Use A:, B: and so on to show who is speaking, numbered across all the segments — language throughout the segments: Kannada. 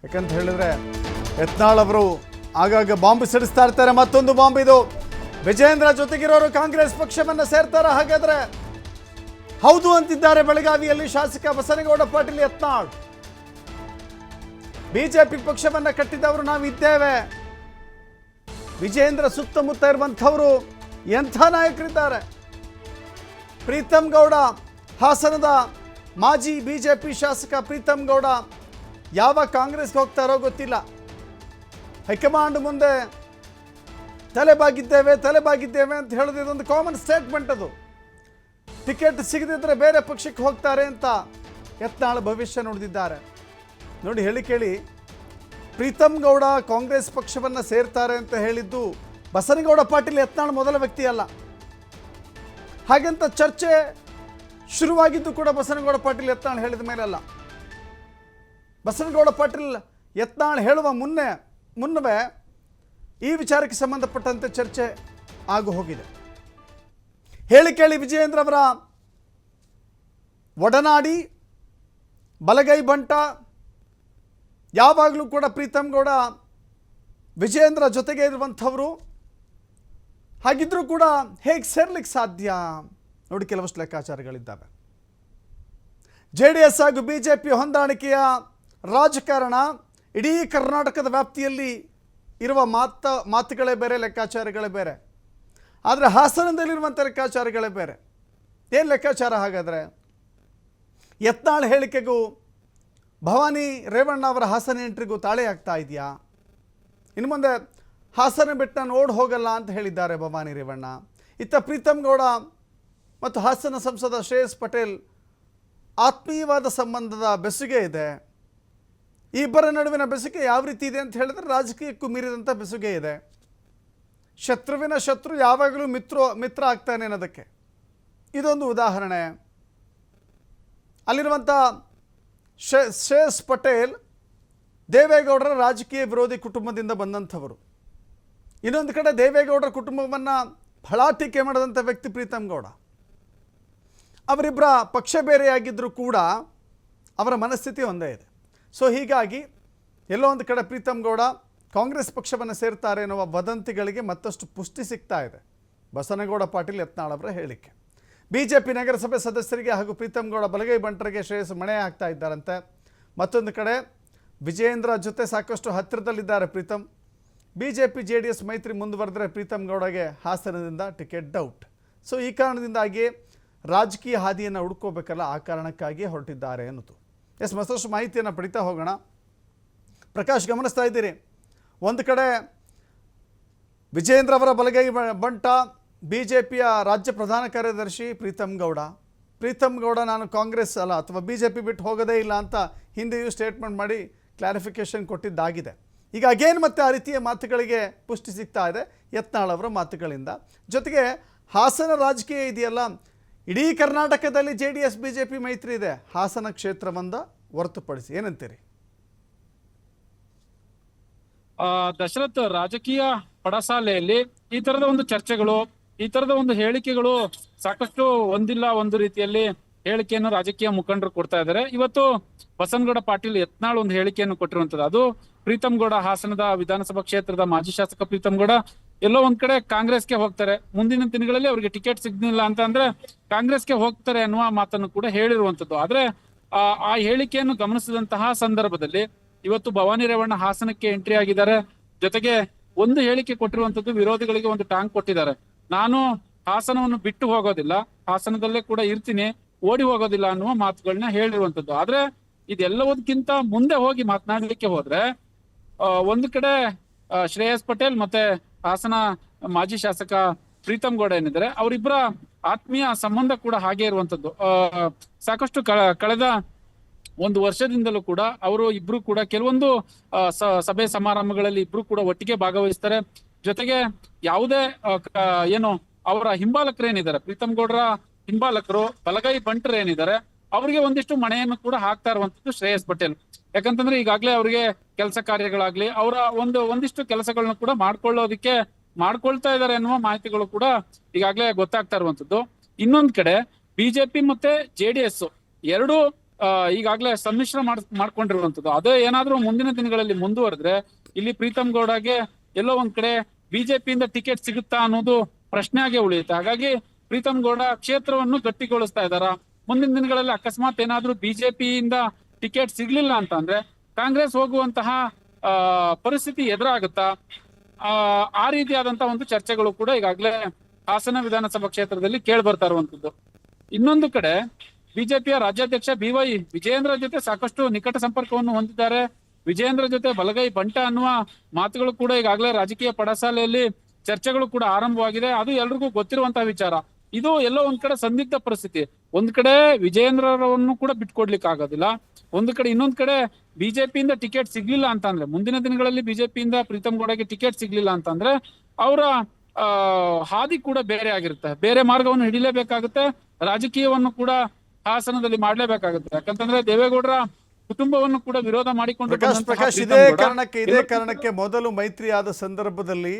A: ಯಾಕಂತ ಹೇಳಿದ್ರೆ ಯತ್ನಾಳ್ ಅವರು ಆಗಾಗ ಬಾಂಬ್ ಸಿಡಿಸ್ತಾ ಇರ್ತಾರೆ. ಮತ್ತೊಂದು ಬಾಂಬ್ ಇದು. ವಿಜಯೇಂದ್ರ ಜೊತೆಗಿರೋರು ಕಾಂಗ್ರೆಸ್ ಪಕ್ಷವನ್ನ ಸೇರ್ತಾರ ಹಾಗಾದ್ರೆ? ಹೌದು ಅಂತಿದ್ದಾರೆ ಬೆಳಗಾವಿಯಲ್ಲಿ ಶಾಸಕ ಬಸನಗೌಡ ಪಾಟೀಲ್ ಯತ್ನಾಳ್. ಬಿಜೆಪಿ ಪಕ್ಷವನ್ನ ಕಟ್ಟಿದವರು ನಾವಿದ್ದೇವೆ. ವಿಜಯೇಂದ್ರ ಸುತ್ತಮುತ್ತ ಇರುವಂಥವರು ಎಂಥ ನಾಯಕರಿದ್ದಾರೆ. ಪ್ರೀತಮ್ ಗೌಡ, ಹಾಸನದ ಮಾಜಿ ಬಿಜೆಪಿ ಶಾಸಕ ಪ್ರೀತಮ್ ಗೌಡ ಯಾವ ಕಾಂಗ್ರೆಸ್ಗೆ ಹೋಗ್ತಾರೋ ಗೊತ್ತಿಲ್ಲ. ಹೈಕಮಾಂಡ್ ಮುಂದೆ ತಲೆಬಾಗಿದ್ದೇವೆ ಅಂತ ಹೇಳೋದು ಇದೊಂದು ಕಾಮನ್ ಸ್ಟೇಟ್ಮೆಂಟ್. ಅದು ಟಿಕೆಟ್ ಸಿಗದಿದ್ದರೆ ಬೇರೆ ಪಕ್ಷಕ್ಕೆ ಹೋಗ್ತಾರೆ ಅಂತ ಯತ್ನಾಳ್ ಭವಿಷ್ಯ ನುಡಿದಿದ್ದಾರೆ. ನೋಡಿ, ಹೇಳಿ ಕೇಳಿ, ಪ್ರೀತಮ್ ಗೌಡ ಕಾಂಗ್ರೆಸ್ ಪಕ್ಷವನ್ನು ಸೇರ್ತಾರೆ ಅಂತ ಹೇಳಿದ್ದು ಬಸನಗೌಡ ಪಾಟೀಲ್ ಯತ್ನಾಳ್ ಮೊದಲ ವ್ಯಕ್ತಿ ಅಲ್ಲ. ಹಾಗೆಂತ ಚರ್ಚೆ ಶುರುವಾಗಿದ್ದು ಕೂಡ ಬಸನಗೌಡ ಪಾಟೀಲ್ ಯತ್ನಾಳ್ ಹೇಳಿದ ಮೇಲೆ ಅಲ್ಲ. ಬಸನಗೌಡ ಪಾಟೀಲ್ ಯತ್ನಾಳ್ ಹೇಳುವ ಮುನ್ನವೇ ಈ ವಿಚಾರಕ್ಕೆ ಸಂಬಂಧಪಟ್ಟಂತೆ ಚರ್ಚೆ ಆಗು ಹೋಗಿದೆ. ಹೇಳಿ ಕೇಳಿ ವಿಜಯೇಂದ್ರ ಅವರ ಒಡನಾಡಿ, ಬಲಗೈ ಬಂಟ, ಯಾವಾಗಲೂ ಕೂಡ ಪ್ರೀತಮ್ ಗೌಡ ವಿಜಯೇಂದ್ರ ಜೊತೆಗೆ ಇರುವಂಥವರು. ಹಾಗಿದ್ರೂ ಕೂಡ ಹೇಗೆ ಸೇರ್ಲಿಕ್ಕೆ ಸಾಧ್ಯ? ನೋಡಿ, ಕೆಲವಷ್ಟು ಲೆಕ್ಕಾಚಾರಗಳಿದ್ದಾವೆ. JDS ಹಾಗೂ BJP ಹೊಂದಾಣಿಕೆಯ ರಾಜಕಾರಣ ಇಡೀ ಕರ್ನಾಟಕದ ವ್ಯಾಪ್ತಿಯಲ್ಲಿ ಇರುವ ಮಾತುಗಳೇ ಬೇರೆ, ಲೆಕ್ಕಾಚಾರಗಳೇ ಬೇರೆ. ಆದರೆ ಹಾಸನದಲ್ಲಿರುವಂಥ ಲೆಕ್ಕಾಚಾರಗಳೇ ಬೇರೆ. ಏನು ಲೆಕ್ಕಾಚಾರ ಹಾಗಾದರೆ? ಯತ್ನಾಳ್ ಹೇಳಿಕೆಗೂ ಭವಾನಿ ರೇವಣ್ಣ ಅವರ ಹಾಸನ ಎಂಟ್ರಿಗೂ ತಾಳೆ ಆಗ್ತಾ ಇದೆಯಾ? ಇನ್ನು ಮುಂದೆ ಹಾಸನ ಬಿಟ್ಟು ನಾನು ಓಡ್ ಹೋಗಲ್ಲ ಅಂತ ಹೇಳಿದ್ದಾರೆ ಭವಾನಿ ರೇವಣ್ಣ. ಇತ್ತ ಪ್ರೀತಮ್ ಗೌಡ ಮತ್ತು ಹಾಸನ ಸಂಸದ ಶ್ರೇಯಸ್ ಪಟೇಲ್ ಆತ್ಮೀಯವಾದ ಸಂಬಂಧದ ಬೆಸುಗೆ ಇದೆ. ಈ ಇಬ್ಬರ ನಡುವಿನ ಬೆಸುಗೆ ಯಾವ ರೀತಿ ಇದೆ ಅಂತ ಹೇಳಿದ್ರೆ ರಾಜಕೀಯಕ್ಕೂ ಮೀರಿದಂಥ ಬೆಸುಗೆ ಇದೆ. ಶತ್ರುವಿನ ಶತ್ರು ಯಾವಾಗಲೂ ಮಿತ್ರ ಆಗ್ತಾನೆ ಅನ್ನೋದಕ್ಕೆ ಇದೊಂದು ಉದಾಹರಣೆ. ಅಲ್ಲಿರುವಂಥ ಶ್ರೇಯಸ್ ಪಟೇಲ್ ದೇವೇಗೌಡರ ರಾಜಕೀಯ ವಿರೋಧಿ ಕುಟುಂಬದಿಂದ ಬಂದಂಥವರು. ಇನ್ನೊಂದು ಕಡೆ ದೇವೇಗೌಡರ ಕುಟುಂಬವನ್ನು ಬಹಳ ಟೀಕೆ ಮಾಡಿದಂಥ ವ್ಯಕ್ತಿ ಪ್ರೀತಮ್ ಗೌಡ. ಅವರಿಬ್ಬರ ಪಕ್ಷ ಬೇರೆಯಾಗಿದ್ದರೂ ಕೂಡ ಅವರ ಮನಸ್ಥಿತಿ ಒಂದೇ ಇದೆ. ಸೊ ಹೀಗಾಗಿ ಎಲ್ಲೋ ಒಂದು ಕಡೆ ಪ್ರೀತಮ್ ಗೌಡ ಕಾಂಗ್ರೆಸ್ ಪಕ್ಷವನ್ನು ಸೇರ್ತಾರೆ ಎನ್ನುವ ವದಂತಿಗಳಿಗೆ ಮತ್ತಷ್ಟು ಪುಷ್ಟಿ ಸಿಗ್ತಾ ಇದೆ ಬಸನಗೌಡ ಪಾಟೀಲ್ ಯತ್ನಾಳ್ ಅವರ ಹೇಳಿಕೆ. BJP ನಗರಸಭೆ ಸದಸ್ಯರಿಗೆ ಹಾಗೂ ಪ್ರೀತಮ್ ಗೌಡ ಬಲಗೈ ಬಂಟರಿಗೆ ಶ್ರೇಯಸ್ ಮಣೆ ಆಗ್ತಾ ಇದ್ದಾರಂತೆ. ಮತ್ತೊಂದು ಕಡೆ ವಿಜಯೇಂದ್ರ ಜೊತೆ ಸಾಕಷ್ಟು ಹತ್ತಿರದಲ್ಲಿದ್ದಾರೆ ಪ್ರೀತಮ್. BJP JDS ಮೈತ್ರಿ ಮುಂದುವರೆದರೆ ಪ್ರೀತಮ್ ಗೌಡಗೆ ಹಾಸನದಿಂದ ಟಿಕೆಟ್ ಡೌಟ್. ಸೊ ಈ ಕಾರಣದಿಂದಾಗಿ ರಾಜಕೀಯ ಹಾದಿಯನ್ನು ಹುಡ್ಕೋಬೇಕಲ್ಲ, ಆ ಕಾರಣಕ್ಕಾಗಿ ಹೊರಟಿದ್ದಾರೆ ಅನ್ನೋದು. ಮತ್ತಷ್ಟು ಮಾಹಿತಿಯನ್ನು ಪಡಿತಾ ಹೋಗೋಣ. ಪ್ರಕಾಶ್, ಗಮನಿಸ್ತಾ ಇದ್ದೀರಿ, ಒಂದು ಕಡೆ ವಿಜಯೇಂದ್ರ ಅವರ ಬಲಗೈ ಬಂಟ BJPಯ ರಾಜ್ಯ ಪ್ರಧಾನ ಕಾರ್ಯದರ್ಶಿ ಪ್ರೀತಮ್ ಗೌಡ ನಾನು ಕಾಂಗ್ರೆಸ್ ಅಲ್ಲ ಅಥವಾ BJP ಬಿಟ್ಟು ಹೋಗೋದೇ ಇಲ್ಲ ಅಂತ ಹಿಂದೆಯೂ ಸ್ಟೇಟ್ಮೆಂಟ್ ಮಾಡಿ ಕ್ಲಾರಿಫಿಕೇಷನ್ ಕೊಟ್ಟಿದ್ದಾಗಿದೆ. ಈಗ ಅಗೇನ್ ಮತ್ತೆ ಆ ರೀತಿಯ ಮಾತುಗಳಿಗೆ ಪುಷ್ಟಿ ಸಿಗ್ತಾ ಇದೆ ಯತ್ನಾಳ್ ಅವರ ಮಾತುಗಳಿಂದ. ಜೊತೆಗೆ ಹಾಸನ ರಾಜಕೀಯ ಇದೆಯಲ್ಲ, ಇಡೀ ಕರ್ನಾಟಕದಲ್ಲಿ JDS BJP ಮೈತ್ರಿ ಇದೆ, ಹಾಸನ ಕ್ಷೇತ್ರವೊಂದ ಹೊರತುಪಡಿಸಿ. ಏನಂತೀರಿ?
B: ದಶರಥ್, ರಾಜಕೀಯ ಪಡಸಾಲೆಯಲ್ಲಿ ಈ ತರದ ಒಂದು ಚರ್ಚೆಗಳು, ಈ ತರದ ಒಂದು ಹೇಳಿಕೆಗಳು ಸಾಕಷ್ಟು ಒಂದಿಲ್ಲ ಒಂದು ರೀತಿಯಲ್ಲಿ ಹೇಳಿಕೆಯನ್ನು ರಾಜಕೀಯ ಮುಖಂಡರು ಕೊಡ್ತಾ ಇದ್ದಾರೆ. ಇವತ್ತು ಬಸನಗೌಡ ಪಾಟೀಲ್ ಯತ್ನಾಳ್ ಒಂದು ಹೇಳಿಕೆಯನ್ನು ಕೊಟ್ಟಿರುವಂತದ್ದು. ಅದು ಪ್ರೀತಮ್ ಗೌಡ, ಹಾಸನದ ವಿಧಾನಸಭಾ ಕ್ಷೇತ್ರದ ಮಾಜಿ ಶಾಸಕ ಪ್ರೀತಮ್ ಗೌಡ ಎಲ್ಲೋ ಒಂದ್ ಕಡೆ ಕಾಂಗ್ರೆಸ್ಗೆ ಹೋಗ್ತಾರೆ, ಮುಂದಿನ ದಿನಗಳಲ್ಲಿ ಅವ್ರಿಗೆ ಟಿಕೆಟ್ ಸಿಗ್ಲಿಲ್ಲ ಅಂತ ಅಂದ್ರೆ ಕಾಂಗ್ರೆಸ್ಗೆ ಹೋಗ್ತಾರೆ ಅನ್ನುವ ಮಾತನ್ನು ಕೂಡ ಹೇಳಿರುವಂತದ್ದು. ಆದ್ರೆ ಆ ಹೇಳಿಕೆಯನ್ನು ಗಮನಿಸಿದಂತಹ ಸಂದರ್ಭದಲ್ಲಿ ಇವತ್ತು ಭವಾನಿ ರೇವಣ್ಣ ಹಾಸನಕ್ಕೆ ಎಂಟ್ರಿ ಆಗಿದ್ದಾರೆ. ಜೊತೆಗೆ ಒಂದು ಹೇಳಿಕೆ ಕೊಟ್ಟಿರುವಂತದ್ದು, ವಿರೋಧಿಗಳಿಗೆ ಒಂದು ಟಾಂಗ್ ಕೊಟ್ಟಿದ್ದಾರೆ. ನಾನು ಹಾಸನವನ್ನು ಬಿಟ್ಟು ಹೋಗೋದಿಲ್ಲ, ಹಾಸನದಲ್ಲೇ ಕೂಡ ಇರ್ತೀನಿ, ಓಡಿ ಹೋಗೋದಿಲ್ಲ ಅನ್ನುವ ಮಾತುಗಳನ್ನ ಹೇಳಿರುವಂತದ್ದು. ಆದ್ರೆ ಇದೆಲ್ಲದಕ್ಕಿಂತ ಮುಂದೆ ಹೋಗಿ ಮಾತನಾಡಲಿಕ್ಕೆ ಹೋದ್ರೆ ಒಂದು ಕಡೆ ಶ್ರೇಯಸ್ ಪಟೇಲ್ ಮತ್ತೆ ಹಾಸನ ಮಾಜಿ ಶಾಸಕ ಪ್ರೀತಮ್ ಗೌಡ ಏನಿದ್ದಾರೆ, ಅವರಿಬ್ಬರ ಆತ್ಮೀಯ ಸಂಬಂಧ ಕೂಡ ಹಾಗೆ ಇರುವಂತದ್ದು. ಸಾಕಷ್ಟು ಕಳೆದ ಒಂದು ವರ್ಷದಿಂದಲೂ ಕೂಡ ಅವರು ಇಬ್ರು ಕೂಡ ಕೆಲವೊಂದು ಸಭೆ ಸಮಾರಂಭಗಳಲ್ಲಿ ಇಬ್ರು ಕೂಡ ಒಟ್ಟಿಗೆ ಭಾಗವಹಿಸ್ತಾರೆ. ಜೊತೆಗೆ ಯಾವುದೇ ಏನು ಅವರ ಹಿಂಬಾಲಕರೇನಿದ್ದಾರೆ, ಪ್ರೀತಮ್ ಗೌಡರ ಹಿಂಬಾಲಕರು ಬಲಗೈ ಬಂಟರು ಏನಿದ್ದಾರೆ, ಅವರಿಗೆ ಒಂದಿಷ್ಟು ಮಣೆಯನ್ನು ಕೂಡ ಹಾಕ್ತಾ ಇರುವಂತದ್ದು ಶ್ರೇಯಸ್ ಪಟೇಲ್. ಯಾಕಂತಂದ್ರೆ ಈಗಾಗ್ಲೇ ಅವರಿಗೆ ಕೆಲಸ ಕಾರ್ಯಗಳಾಗ್ಲಿ, ಅವರ ಒಂದಿಷ್ಟು ಕೆಲಸಗಳನ್ನ ಕೂಡ ಮಾಡ್ಕೊಳ್ತಾ ಇದ್ದಾರೆ ಅನ್ನುವ ಮಾಹಿತಿಗಳು ಕೂಡ ಈಗಾಗ್ಲೇ ಗೊತ್ತಾಗ್ತಾ ಇರುವಂತದ್ದು. ಇನ್ನೊಂದ್ ಕಡೆ BJP ಮತ್ತೆ JDS ಎರಡು ಈಗಾಗಲೇ ಸಮ್ಮಿಶ್ರ ಮಾಡ್ಕೊಂಡಿರುವಂತದ್ದು. ಅದೇ ಏನಾದ್ರೂ ಮುಂದಿನ ದಿನಗಳಲ್ಲಿ ಮುಂದುವರೆದ್ರೆ ಇಲ್ಲಿ ಪ್ರೀತಮ್ ಗೌಡಗೆ ಎಲ್ಲೋ ಒಂದ್ ಕಡೆ ಬಿಜೆಪಿಯಿಂದ ಟಿಕೆಟ್ ಸಿಗುತ್ತಾ ಅನ್ನೋದು ಪ್ರಶ್ನೆಯಾಗೆ ಉಳಿಯುತ್ತೆ. ಹಾಗಾಗಿ ಪ್ರೀತಮ್ ಗೌಡ ಕ್ಷೇತ್ರವನ್ನು ಗಟ್ಟಿಗೊಳಿಸ್ತಾ ಇದ್ದಾರ. ಮುಂದಿನ ದಿನಗಳಲ್ಲಿ ಅಕಸ್ಮಾತ್ ಏನಾದ್ರೂ ಬಿಜೆಪಿಯಿಂದ ಟಿಕೆಟ್ ಸಿಗ್ಲಿಲ್ಲ ಅಂತಂದ್ರೆ ಕಾಂಗ್ರೆಸ್ ಹೋಗುವಂತಹ ಪರಿಸ್ಥಿತಿ ಎದುರಾಗುತ್ತಾ, ಆ ರೀತಿಯಾದಂತಹ ಒಂದು ಚರ್ಚೆಗಳು ಕೂಡ ಈಗಾಗಲೇ ಹಾಸನ ವಿಧಾನಸಭಾ ಕ್ಷೇತ್ರದಲ್ಲಿ ಕೇಳಿ ಬರ್ತಾ ಇರುವಂತದ್ದು. ಇನ್ನೊಂದು ಕಡೆ ಬಿಜೆಪಿಯ ರಾಜ್ಯಾಧ್ಯಕ್ಷ BY ವಿಜಯೇಂದ್ರ ಜೊತೆ ಸಾಕಷ್ಟು ನಿಕಟ ಸಂಪರ್ಕವನ್ನು ಹೊಂದಿದ್ದಾರೆ. ವಿಜಯೇಂದ್ರ ಜೊತೆ ಬಲಗೈ ಬಂಟ ಅನ್ನುವ ಮಾತುಗಳು ಕೂಡ ಈಗಾಗಲೇ ರಾಜಕೀಯ ಪಡಸಾಲೆಯಲ್ಲಿ ಚರ್ಚೆಗಳು ಕೂಡ ಆರಂಭವಾಗಿದೆ. ಅದು ಎಲ್ರಿಗೂ ಗೊತ್ತಿರುವಂತಹ ವಿಚಾರ. ಇದು ಎಲ್ಲೋ ಒಂದ್ ಕಡೆ ಸಂದಿಗ್ಧ ಪರಿಸ್ಥಿತಿ. ಒಂದ್ ಕಡೆ ವಿಜಯೇಂದ್ರರವನ್ನು ಕೂಡ ಬಿಟ್ಕೊಡ್ಲಿಕ್ಕೆ ಆಗೋದಿಲ್ಲ, ಒಂದ್ ಕಡೆ ಇನ್ನೊಂದ್ ಕಡೆ ಬಿಜೆಪಿಯಿಂದ ಟಿಕೆಟ್ ಸಿಗ್ಲಿಲ್ಲ ಅಂತಂದ್ರೆ, ಮುಂದಿನ ದಿನಗಳಲ್ಲಿ ಬಿಜೆಪಿಯಿಂದ ಪ್ರೀತಮ್ ಗೌಡಗೆ ಟಿಕೆಟ್ ಸಿಗ್ಲಿಲ್ಲ ಅಂತಂದ್ರೆ ಅವರ ಹಾದಿ ಕೂಡ ಬೇರೆ ಆಗಿರುತ್ತೆ. ಬೇರೆ ಮಾರ್ಗವನ್ನು ಹಿಡಿಲೇಬೇಕಾಗುತ್ತೆ. ರಾಜಕೀಯವನ್ನು ಕೂಡ ಹಾಸನದಲ್ಲಿ ಮಾಡ್ಲೇಬೇಕಾಗುತ್ತೆ. ಯಾಕಂತಂದ್ರೆ ದೇವೇಗೌಡರ ಕುಟುಂಬವನ್ನು ಕೂಡ ವಿರೋಧ ಮಾಡಿಕೊಂಡು
A: ಪ್ರಕಾಶ್ ಇದೇ ಕಾರಣಕ್ಕೆ ಮೊದಲು ಮೈತ್ರಿ ಆದ ಸಂದರ್ಭದಲ್ಲಿ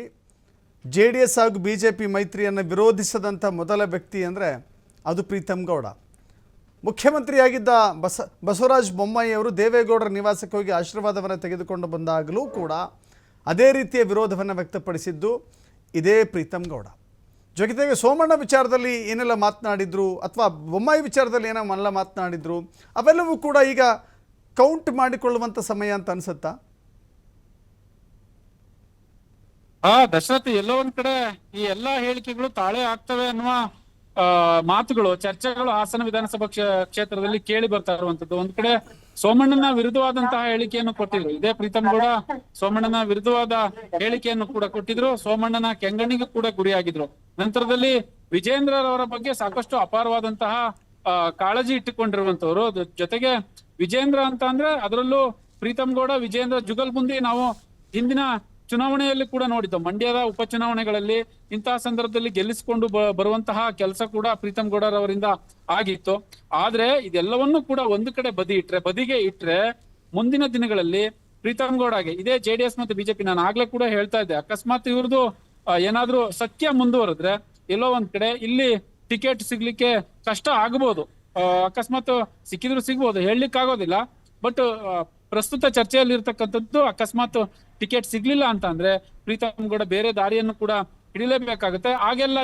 A: JDS ಹಾಗೂ ಬಿಜೆಪಿ ಮೈತ್ರಿಯನ್ನು ವಿರೋಧಿಸದಂಥ ಮೊದಲ ವ್ಯಕ್ತಿ ಅಂದರೆ ಅದು ಪ್ರೀತಮ್ ಗೌಡ. ಮುಖ್ಯಮಂತ್ರಿಯಾಗಿದ್ದ ಬಸವರಾಜ ಬೊಮ್ಮಾಯಿ ಅವರು ದೇವೇಗೌಡರ ನಿವಾಸಕ್ಕೆ ಹೋಗಿ ಆಶೀರ್ವಾದವನ್ನು ತೆಗೆದುಕೊಂಡು ಬಂದಾಗಲೂ ಕೂಡ ಅದೇ ರೀತಿಯ ವಿರೋಧವನ್ನು ವ್ಯಕ್ತಪಡಿಸಿದ್ದು ಇದೇ ಪ್ರೀತಮ್ ಗೌಡ. ಜೊತೆಗೆ ಸೋಮಣ್ಣ ವಿಚಾರದಲ್ಲಿ ಏನೆಲ್ಲ ಮಾತನಾಡಿದ್ರು ಅಥವಾ ಬೊಮ್ಮಾಯಿ ವಿಚಾರದಲ್ಲಿ ಏನೆಲ್ಲ ಮಾತನಾಡಿದ್ರು ಅವೆಲ್ಲವೂ ಕೂಡ ಈಗ ಕೌಂಟ್ ಮಾಡಿಕೊಳ್ಳುವಂಥ ಸಮಯ ಅಂತ ಅನ್ಸುತ್ತಾ?
B: ದಶರಥ್, ಎಲ್ಲೋ ಒಂದ್ ಕಡೆ ಈ ಎಲ್ಲಾ ಹೇಳಿಕೆಗಳು ತಾಳೆ ಆಗ್ತವೆ ಅನ್ನುವ ಮಾತುಗಳು, ಚರ್ಚೆಗಳು ಹಾಸನ ವಿಧಾನಸಭಾ ಕ್ಷೇತ್ರದಲ್ಲಿ ಕೇಳಿ ಬರ್ತಾ ಇರುವಂತದ್ದು. ಒಂದ್ ಕಡೆ ಸೋಮಣ್ಣನ ವಿರುದ್ಧವಾದಂತಹ ಹೇಳಿಕೆಯನ್ನು ಕೊಟ್ಟಿದ್ರು. ಇದೇ ಪ್ರೀತಮ್ ಗೌಡ ಸೋಮಣ್ಣನ ವಿರುದ್ಧವಾದ ಹೇಳಿಕೆಯನ್ನು ಕೂಡ ಕೊಟ್ಟಿದ್ರು. ಸೋಮಣ್ಣನ ಕೆಂಗಣ್ಣಿಗೆ ಕೂಡ ಗುರಿಯಾಗಿದ್ರು. ನಂತರದಲ್ಲಿ ವಿಜೇಂದ್ರರವರ ಬಗ್ಗೆ ಸಾಕಷ್ಟು ಅಪಾರವಾದಂತಹ ಕಾಳಜಿ ಇಟ್ಟುಕೊಂಡಿರುವಂತವ್ರು. ಜೊತೆಗೆ ವಿಜೇಂದ್ರ ಅಂತ ಅಂದ್ರೆ ಅದರಲ್ಲೂ ಪ್ರೀತಮ್ ಗೌಡ ವಿಜೇಂದ್ರ ಜುಗಲ್ಬಂದಿ ನಾವು ಹಿಂದಿನ ಚುನಾವಣೆಯಲ್ಲಿ ಕೂಡ ನೋಡಿದ್ದು. ಮಂಡ್ಯದ ಉಪಚುನಾವಣೆಗಳಲ್ಲಿ ಇಂತಹ ಸಂದರ್ಭದಲ್ಲಿ ಗೆಲ್ಲಿಸಿಕೊಂಡು ಬರುವಂತಹ ಕೆಲಸ ಕೂಡ ಪ್ರೀತಮ್ ಗೌಡರವರಿಂದ ಆಗಿತ್ತು. ಆದ್ರೆ ಇದೆಲ್ಲವನ್ನೂ ಕೂಡ ಒಂದು ಕಡೆ ಬದಿಗೆ ಇಟ್ರೆ ಮುಂದಿನ ದಿನಗಳಲ್ಲಿ ಪ್ರೀತಮ್ ಗೌಡಗೆ ಇದೇ JDS ಮತ್ತು ಬಿಜೆಪಿ, ನಾನು ಆಗ್ಲೇ ಕೂಡ ಹೇಳ್ತಾ ಇದ್ದೆ, ಅಕಸ್ಮಾತ್ ಇವ್ರದ್ದು ಏನಾದ್ರೂ ಸತ್ಯ ಮುಂದುವರೆದ್ರೆ ಎಲ್ಲೋ ಒಂದ್ ಕಡೆ ಇಲ್ಲಿ ಟಿಕೆಟ್ ಸಿಗ್ಲಿಕ್ಕೆ ಕಷ್ಟ ಆಗಬಹುದು. ಅಕಸ್ಮಾತ್ ಸಿಕ್ಕಿದ್ರು ಸಿಗ್ಬೋದು, ಹೇಳಲಿಕ್ಕೆ ಆಗೋದಿಲ್ಲ. ಬಟ್ ಪ್ರಸ್ತುತ ಚರ್ಚೆಯಲ್ಲಿ ಇರ್ತಕ್ಕಂಥದ್ದು ಅಕಸ್ಮಾತ್ ಟಿಕೆಟ್ ಸಿಗ್ಲಿಲ್ಲ ಅಂತ ಅಂದ್ರೆ ಪ್ರೀತಮ್ ಗೌಡ ಬೇರೆ ದಾರಿಯನ್ನು ಕೂಡ ಹಿಡಿಲೇಬೇಕಾಗುತ್ತೆ. ಆಗೆಲ್ಲ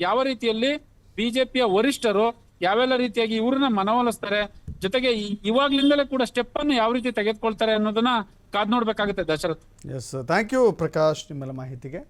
B: ಯಾವ ರೀತಿಯಲ್ಲಿ ಬಿಜೆಪಿಯ ವರಿಷ್ಠರು ಯಾವೆಲ್ಲ ರೀತಿಯಾಗಿ ಇವ್ರನ್ನ ಮನವೊಲಿಸ್ತಾರೆ, ಜೊತೆಗೆ ಇವಾಗ್ಲಿಂದಲೇ ಕೂಡ ಸ್ಟೆಪ್ ಅನ್ನು ಯಾವ ರೀತಿ ತೆಗೆದುಕೊಳ್ತಾರೆ ಅನ್ನೋದನ್ನ ಕಾದ್ ನೋಡ್ಬೇಕಾಗುತ್ತೆ Dasharath.
A: Yes, thank you Prakash ನಿಮ್ಮೆಲ್ಲ ಮಾಹಿತಿಗೆ.